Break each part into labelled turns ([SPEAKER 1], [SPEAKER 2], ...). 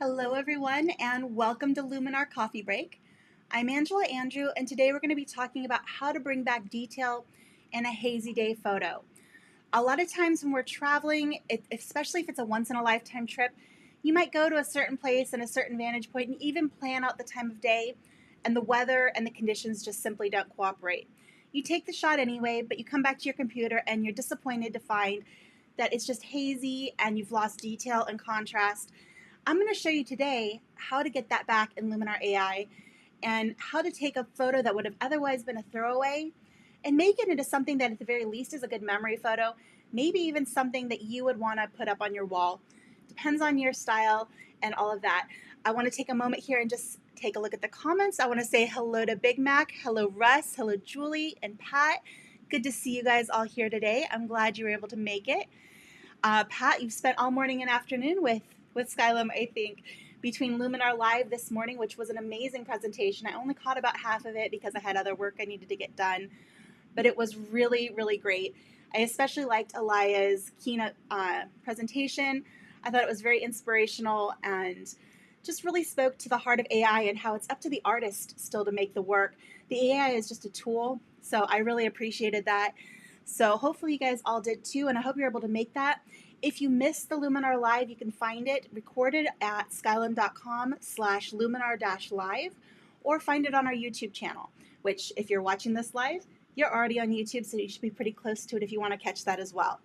[SPEAKER 1] Hello everyone and welcome to Luminar Coffee Break. I'm Angela Andrew and today we're going to be talking about how to bring back detail in a hazy day photo. A lot of times when we're traveling, especially if it's a once-in-a-lifetime trip, you might go to a certain place and a certain vantage point and even plan out the time of day, and the weather and the conditions just simply don't cooperate. You take the shot anyway, but you come back to your computer and you're disappointed to find that it's just hazy and you've lost detail and contrast. I'm going to show you today how to get that back in Luminar AI and how to take a photo that would have otherwise been a throwaway and make it into something that at the very least is a good memory photo, maybe even something that you would want to put up on your wall. Depends on your style and all of that. I want to take a moment here and just take a look at the comments. I want to say hello to Big Mac, hello Russ, hello Julie and Pat. Good to see you guys all here today. I'm glad you were able to make it. Pat, you've spent all morning and afternoon with Skyline, I think, between Luminar Live this morning, which was an amazing presentation. I only caught about half of it because I had other work I needed to get done, but it was really, really great. I especially liked Alaya's keynote presentation. I thought it was very inspirational and just really spoke to the heart of AI and how it's up to the artist still to make the work. The AI is just a tool, so I really appreciated that. So hopefully you guys all did too, and I hope you're able to make that. If you missed the Luminar Live, you can find it recorded at skyline.com/luminar-live or find it on our YouTube channel, which if you're watching this live, you're already on YouTube, so you should be pretty close to it if you want to catch that as well.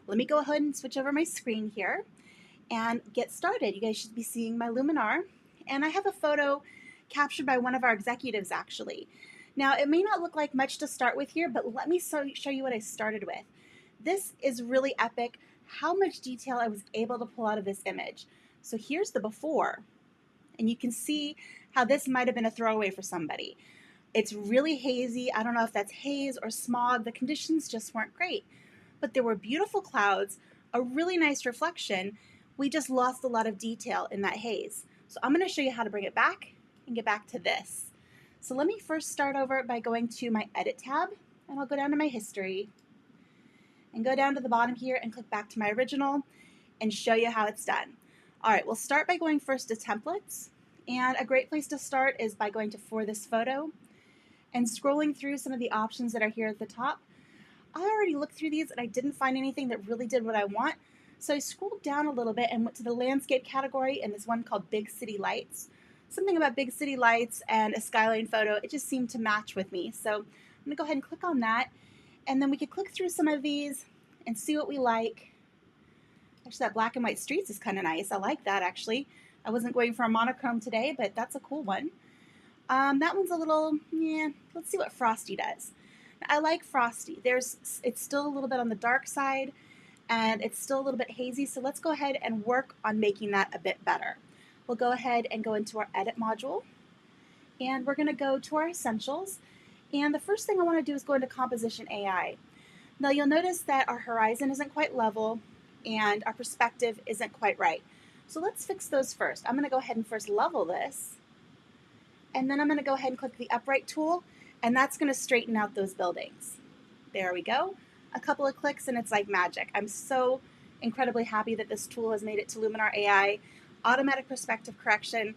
[SPEAKER 1] Let me go ahead and switch over my screen here and get started. You guys should be seeing my Luminar, and I have a photo captured by one of our executives actually. Now, it may not look like much to start with here, but let me show you what I started with. This is really epic, how much detail I was able to pull out of this image. So here's the before, and you can see how this might have been a throwaway for somebody. It's really hazy. I don't know if that's haze or smog. The conditions just weren't great, but there were beautiful clouds, a really nice reflection. We just lost a lot of detail in that haze. So I'm going to show you how to bring it back and get back to this. So let me first start over by going to my Edit tab, and I'll go down to my History and go down to the bottom here and click back to my original and show you how it's done. All right, we'll start by going first to Templates, and a great place to start is by going to For This Photo and scrolling through some of the options that are here at the top. I already looked through these and I didn't find anything that really did what I want, so I scrolled down a little bit and went to the Landscape category and this one called Big City Lights. Something about big city lights and a skyline photo, it just seemed to match with me. So I'm going to go ahead and click on that, and then we could click through some of these and see what we like. Actually, that black and white streets is kind of nice. I like that actually. I wasn't going for a monochrome today, but that's a cool one. That one's a little, yeah, let's see what Frosty does. I like Frosty. It's still a little bit on the dark side and it's still a little bit hazy, so let's go ahead and work on making that a bit better. We'll go ahead and go into our Edit module, and we're going to go to our Essentials, and the first thing I want to do is go into Composition AI. Now you'll notice that our horizon isn't quite level and our perspective isn't quite right. So let's fix those first. I'm going to go ahead and first level this, and then I'm going to go ahead and click the Upright tool, and that's going to straighten out those buildings. There we go. A couple of clicks and it's like magic. I'm so incredibly happy that this tool has made it to Luminar AI. Automatic perspective correction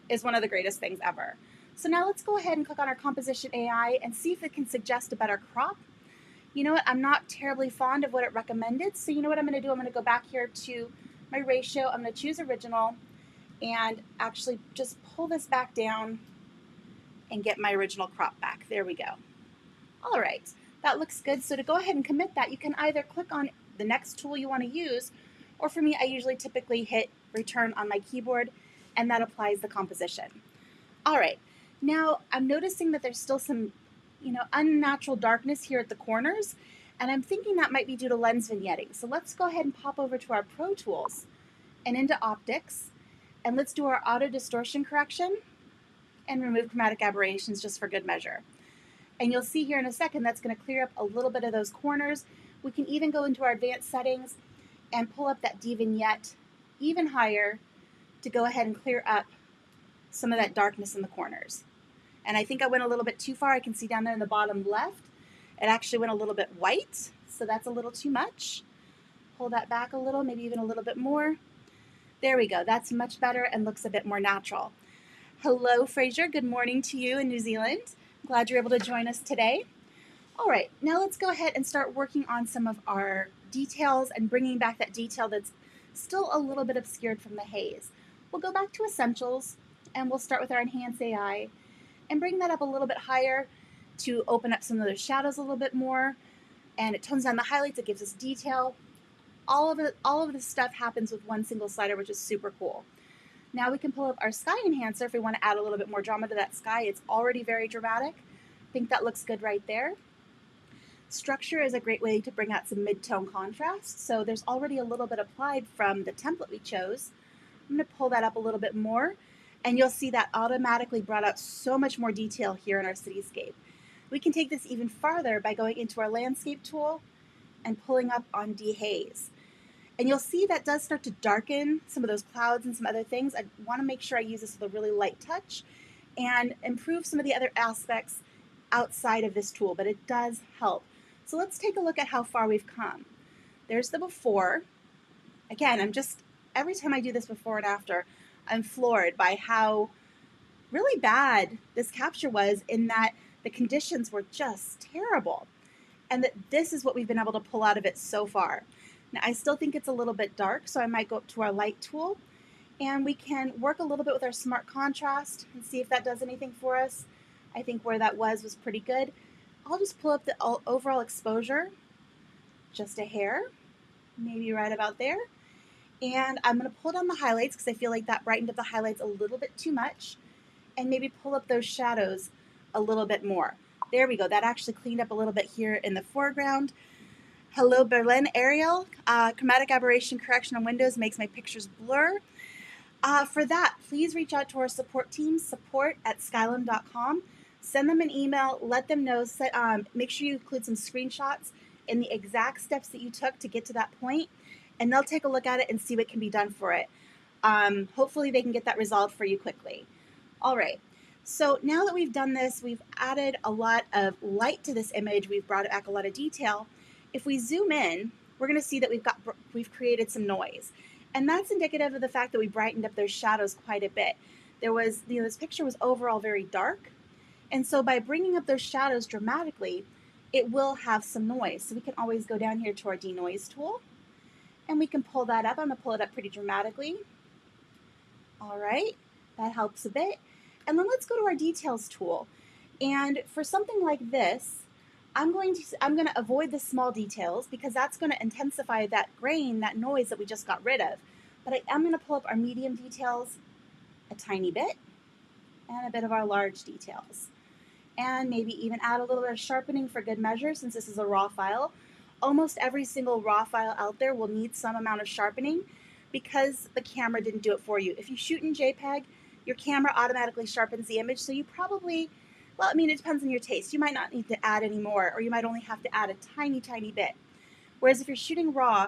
[SPEAKER 1] is one of the greatest things ever. So now let's go ahead and click on our Composition AI and see if it can suggest a better crop. You know what, I'm not terribly fond of what it recommended, so you know what I'm going to do? I'm going to go back here to my ratio, I'm going to choose original and actually just pull this back down and get my original crop back. There we go. All right, that looks good. So to go ahead and commit that, you can either click on the next tool you want to use, or for me, I typically hit Return on my keyboard, and that applies the composition. All right, now I'm noticing that there's still some, unnatural darkness here at the corners, and I'm thinking that might be due to lens vignetting. So let's go ahead and pop over to our Pro Tools and into Optics, and let's do our Auto Distortion correction and remove chromatic aberrations just for good measure. And you'll see here in a second that's going to clear up a little bit of those corners. We can even go into our advanced settings and pull up that devignette even higher to go ahead and clear up some of that darkness in the corners. And I think I went a little bit too far. I can see down there in the bottom left, it actually went a little bit white, so that's a little too much. Pull that back a little, maybe even a little bit more. There we go. That's much better and looks a bit more natural. Hello, Fraser. Good morning to you in New Zealand. Glad you're able to join us today. All right, now let's go ahead and start working on some of our details and bringing back that detail that's still a little bit obscured from the haze. We'll go back to Essentials and we'll start with our Enhance AI and bring that up a little bit higher to open up some of those shadows a little bit more. And it tones down the highlights, it gives us detail. All of this stuff happens with one single slider, which is super cool. Now we can pull up our sky enhancer if we want to add a little bit more drama to that sky. It's already very dramatic. I think that looks good right there. Structure is a great way to bring out some mid-tone contrast. So there's already a little bit applied from the template we chose. I'm going to pull that up a little bit more, and you'll see that automatically brought out so much more detail here in our cityscape. We can take this even farther by going into our landscape tool and pulling up on dehaze. And you'll see that does start to darken some of those clouds and some other things. I want to make sure I use this with a really light touch and improve some of the other aspects outside of this tool, but it does help. So let's take a look at how far we've come. There's the before. Again, every time I do this before and after, I'm floored by how really bad this capture was, in that the conditions were just terrible. And that this is what we've been able to pull out of it so far. Now, I still think it's a little bit dark, so I might go up to our light tool and we can work a little bit with our smart contrast and see if that does anything for us. I think where that was pretty good. I'll just pull up the overall exposure, just a hair, maybe right about there. And I'm going to pull down the highlights because I feel like that brightened up the highlights a little bit too much, and maybe pull up those shadows a little bit more. There we go. That actually cleaned up a little bit here in the foreground. Hello, Berlin, Ariel. Chromatic aberration correction on Windows makes my pictures blur. For that, please reach out to our support team, support@skyline.com. Send them an email, let them know, make sure you include some screenshots in the exact steps that you took to get to that point, and they'll take a look at it and see what can be done for it. Hopefully they can get that resolved for you quickly. All right, so now that we've done this, we've added a lot of light to this image, we've brought back a lot of detail. If we zoom in, we're going to see that we've created some noise. And that's indicative of the fact that we brightened up those shadows quite a bit. This picture was overall very dark. And so by bringing up those shadows dramatically, it will have some noise. So we can always go down here to our Denoise tool, and we can pull that up. I'm going to pull it up pretty dramatically. All right, that helps a bit. And then let's go to our Details tool. And for something like this, I'm going to avoid the small details because that's going to intensify that grain, that noise that we just got rid of. But I am going to pull up our medium details a tiny bit and a bit of our large details. And maybe even add a little bit of sharpening for good measure since this is a raw file. Almost every single raw file out there will need some amount of sharpening because the camera didn't do it for you. If you shoot in JPEG, your camera automatically sharpens the image, so you probably, well, I mean, it depends on your taste. You might not need to add any more, or you might only have to add a tiny, tiny bit. Whereas if you're shooting raw,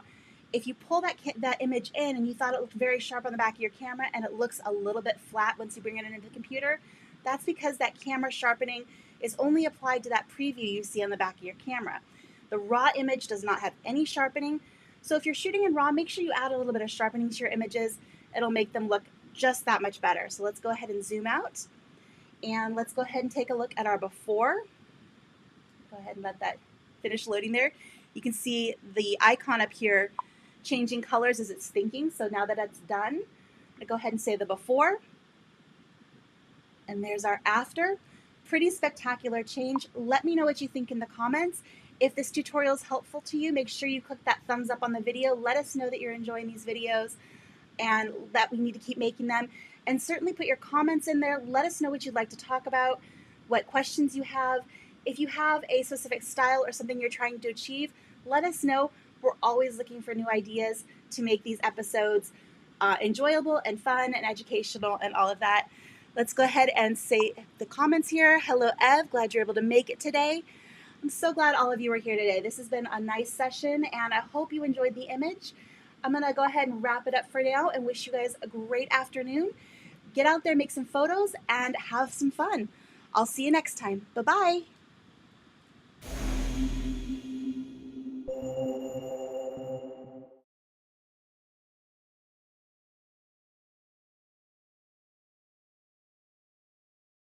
[SPEAKER 1] if you pull that image in and you thought it looked very sharp on the back of your camera and it looks a little bit flat once you bring it into the computer, that's because that camera sharpening is only applied to that preview you see on the back of your camera. The raw image does not have any sharpening. So if you're shooting in RAW, make sure you add a little bit of sharpening to your images. It'll make them look just that much better. So let's go ahead and zoom out. And let's go ahead and take a look at our before. Go ahead and let that finish loading there. You can see the icon up here changing colors as it's thinking. So now that that's done, I'm going to go ahead and say the before. And there's our after. Pretty spectacular change. Let me know what you think in the comments. If this tutorial is helpful to you, make sure you click that thumbs up on the video. Let us know that you're enjoying these videos and that we need to keep making them. And certainly put your comments in there. Let us know what you'd like to talk about, what questions you have. If you have a specific style or something you're trying to achieve, let us know. We're always looking for new ideas to make these episodes enjoyable and fun and educational and all of that. Let's go ahead and say the comments here. Hello, Ev. Glad you're able to make it today. I'm so glad all of you are here today. This has been a nice session, and I hope you enjoyed the image. I'm going to go ahead and wrap it up for now and wish you guys a great afternoon. Get out there, make some photos, and have some fun. I'll see you next time. Bye-bye.